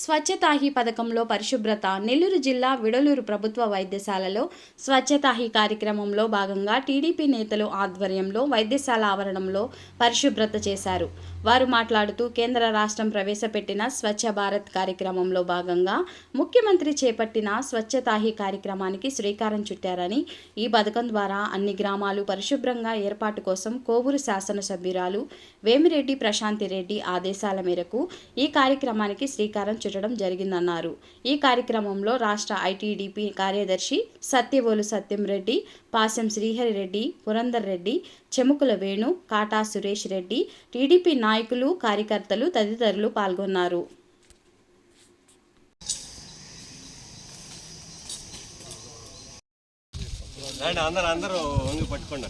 స్వచ్ఛతా he పథకంలో పరిశుభ్రత. నెల్లూరు జిల్లా విడలూరు ప్రభుత్వ వైద్యశాలలో స్వచ్ఛతా హీ కార్యక్రమంలో భాగంగా టీడీపీ నేతలు ఆధ్వర్యంలో వైద్యశాల ఆవరణంలో పరిశుభ్రత చేశారు. వారు మాట్లాడుతూ కేంద్ర రాష్ట్రం ప్రవేశపెట్టిన స్వచ్ఛ భారత్ కార్యక్రమంలో భాగంగా ముఖ్యమంత్రి చేపట్టిన స్వచ్ఛతా హీ కార్యక్రమానికి శ్రీకారం చుట్టారని, ఈ పథకం ద్వారా అన్ని గ్రామాలు పరిశుభ్రంగా ఏర్పాటు కోసం కోవూరు శాసనసభ్యురాలు వేమిరెడ్డి ప్రశాంతిరెడ్డి ఆదేశాల మేరకు ఈ కార్యక్రమానికి శ్రీకారం చుట్టడం జరిగిందన్నారు. ఈ కార్యక్రమంలో రాష్ట్ర ఐటీడీపీ కార్యదర్శి సత్యవోలు సత్యం రెడ్డి, పాసెం శ్రీహరి రెడ్డి, పురందర్ రెడ్డి, చెముకుల వేణు, కాటా సురేష్ రెడ్డి, టీడీపీ నాయకులు, కార్యకర్తలు తదితరులు పాల్గొన్నారు. అందరూ పట్టుకోండి.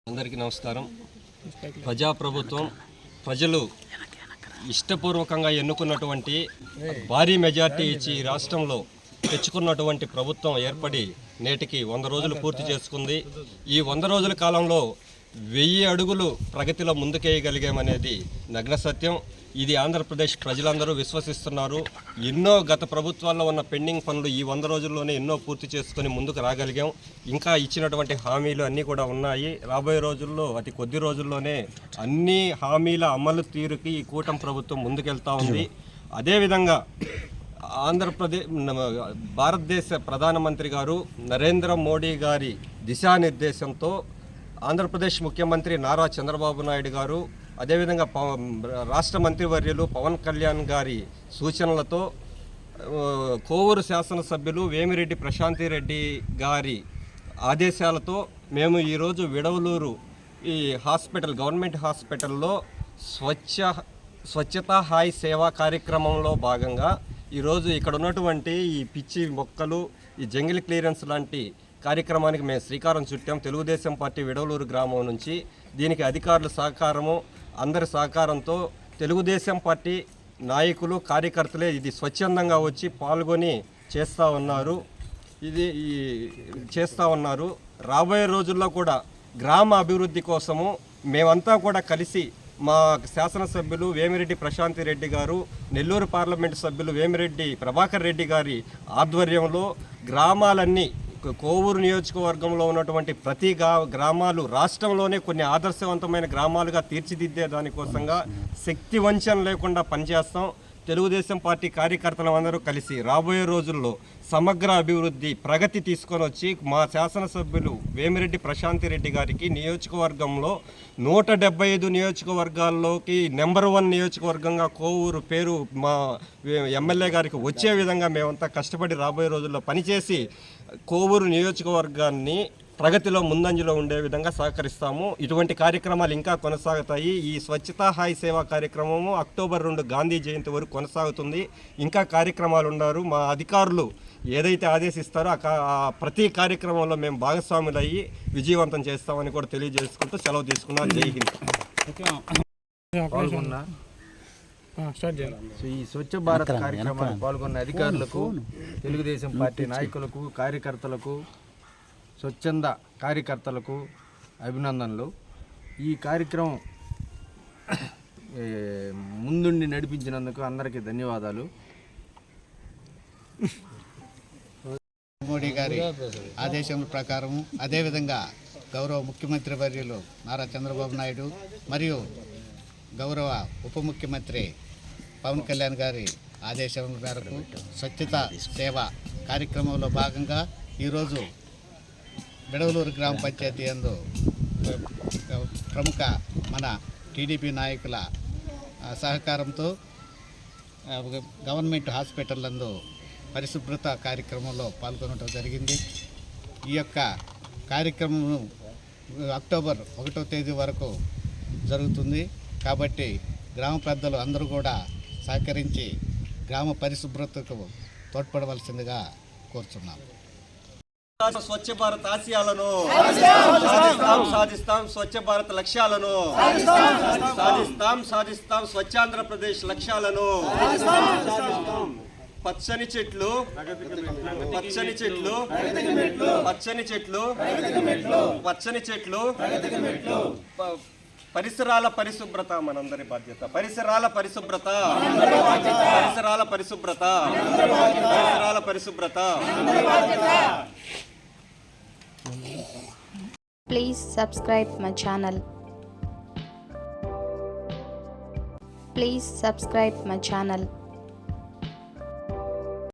అందరికీ నమస్కారం. ప్రజాప్రభుత్వం ప్రజలు ఇష్టపూర్వకంగా ఎన్నుకున్నటువంటి భారీ మెజార్టీ ఇచ్చి రాష్ట్రంలో తెచ్చుకున్నటువంటి ప్రభుత్వం ఏర్పడి నేటికి 100 రోజులు పూర్తి చేసుకుంది. ఈ 100 రోజుల కాలంలో 1000 అడుగులు ప్రగతిలో ముందుకేయగలిగామనేది నగ్న సత్యం. ఇది ఆంధ్రప్రదేశ్ ప్రజలందరూ విశ్వసిస్తున్నారు. ఎన్నో గత ప్రభుత్వాల్లో ఉన్న పెండింగ్ పనులు ఈ 100 రోజుల్లోనే ఎన్నో పూర్తి చేసుకొని ముందుకు రాగలిగాం. ఇంకా ఇచ్చినటువంటి హామీలు అన్నీ కూడా ఉన్నాయి. రాబోయే రోజుల్లో అతి కొద్ది రోజుల్లోనే అన్ని హామీల అమలు తీరుకి ఈ కూటమి ప్రభుత్వం ముందుకెళ్తా ఉంది. అదేవిధంగా భారతదేశ ప్రధానమంత్రి గారు నరేంద్ర మోడీ గారి దిశానిర్దేశంతో ఆంధ్రప్రదేశ్ ముఖ్యమంత్రి నారా చంద్రబాబు నాయుడు గారు, అదేవిధంగా రాష్ట్ర మంత్రివర్యులు పవన్ కళ్యాణ్ గారి సూచనలతో కోవూరు శాసనసభ్యులు వేమిరెడ్డి ప్రశాంతిరెడ్డి గారి ఆదేశాలతో మేము ఈరోజు విడవలూరు ఈ గవర్నమెంట్ హాస్పిటల్లో స్వచ్ఛతా హాయ్ సేవా కార్యక్రమంలో భాగంగా ఈరోజు ఇక్కడ ఉన్నటువంటి ఈ పిచ్చి మొక్కలు, ఈ జంగిల్ క్లియరెన్స్ లాంటి కార్యక్రమానికి మేము శ్రీకారం చుట్టాం. తెలుగుదేశం పార్టీ విడవలూరు గ్రామం నుంచి దీనికి అధికారుల సహకారము, అందరి సహకారంతో తెలుగుదేశం పార్టీ నాయకులు, కార్యకర్తలే ఇది స్వచ్ఛందంగా వచ్చి పాల్గొని చేస్తూ ఉన్నారు. రాబోయే రోజుల్లో కూడా గ్రామ అభివృద్ధి కోసము మేమంతా కూడా కలిసి మా శాసనసభ్యులు వేమిరెడ్డి ప్రశాంతిరెడ్డి గారు, నెల్లూరు పార్లమెంటు సభ్యులు వేమిరెడ్డి ప్రభాకర్ రెడ్డి గారి ఆధ్వర్యంలో గ్రామాలన్నీ, కోవూరు నియోజకవర్గంలో ఉన్నటువంటి ప్రతి గ్రామాలు రాష్ట్రంలోనే కొన్ని ఆదర్శవంతమైన గ్రామాలుగా తీర్చిదిద్దే దానికోసంగా శక్తి వంచన లేకుండా పనిచేస్తాం. తెలుగుదేశం పార్టీ కార్యకర్తలు అందరూ కలిసి రాబోయే రోజుల్లో సమగ్ర అభివృద్ధి, ప్రగతి తీసుకొని వచ్చి మా శాసనసభ్యులు వేమిరెడ్డి ప్రశాంతిరెడ్డి గారికి నియోజకవర్గంలో 175 నియోజకవర్గాల్లోకి నెంబర్ 1 నియోజకవర్గంగా కోవూరు పేరు మా ఎమ్మెల్యే గారికి వచ్చే విధంగా మేమంతా కష్టపడి రాబోయే రోజుల్లో పనిచేసి కోవూరు నియోజకవర్గాన్ని ప్రగతిలో ముందంజలో ఉండే విధంగా సహకరిస్తాము. ఇటువంటి కార్యక్రమాలు ఇంకా కొనసాగుతాయి. ఈ స్వచ్ఛతా హాయ్ సేవా కార్యక్రమము అక్టోబర్ 2 గాంధీ జయంతి వరకు కొనసాగుతుంది. ఇంకా కార్యక్రమాలు ఉన్నారు. మా అధికారులు ఏదైతే ఆదేశిస్తారో ఆ ప్రతి కార్యక్రమంలో మేము భాగస్వాములు అయ్యి విజయవంతం చేస్తామని కూడా తెలియజేసుకుంటూ సెలవు తీసుకున్నాం. జై హింద్. ఈ స్వచ్ఛ భారత్ కార్యక్రమానికి పాల్గొన్న అధికారులకు, తెలుగుదేశం పార్టీ నాయకులకు, కార్యకర్తలకు, స్వచ్ఛంద కార్యకర్తలకు అభినందనలు. ఈ కార్యక్రమం ముందుండి నడిపించినందుకు అందరికీ ధన్యవాదాలు. మోడీ గారి ఆదేశం ప్రకారం, అదేవిధంగా గౌరవ ముఖ్యమంత్రి వర్యులు నారా చంద్రబాబు నాయుడు మరియు గౌరవ ఉప ముఖ్యమంత్రి పవన్ కళ్యాణ్ గారి ఆదేశం మేరకు స్వచ్ఛత సేవ కార్యక్రమంలో భాగంగా ఈరోజు బిడవలూరు గ్రామ పంచాయతీ యందు ప్రముఖ మన టీడీపీ నాయకుల సహకారంతో గవర్నమెంట్ హాస్పిటల్ నందు పరిశుభ్రత కార్యక్రమంలో పాల్గొనడం జరిగింది. ఈ యొక్క కార్యక్రమం అక్టోబర్ 1వ తేదీ వరకు జరుగుతుంది. కాబట్టి గ్రామ పెద్దలు అందరూ కూడా సహకరించి గ్రామ పరిశుభ్రతకు తోడ్పడవలసిందిగా కోరుచున్నాం. స్వచ్ఛ భారత్ ఆశయాలను సాధిస్తాం. స్వచ్ఛ భారత్ లక్ష్యాలను సాధిస్తాం. స్వచ్ఛాంధ్రప్రదేశ్ లక్ష్యాలను పచ్చని చెట్లు పరిసరాల పరిశుభ్రత మనందరి బాధ్యత. పరిసరాల పరిశుభ్రత. Please subscribe my channel. Please subscribe my channel.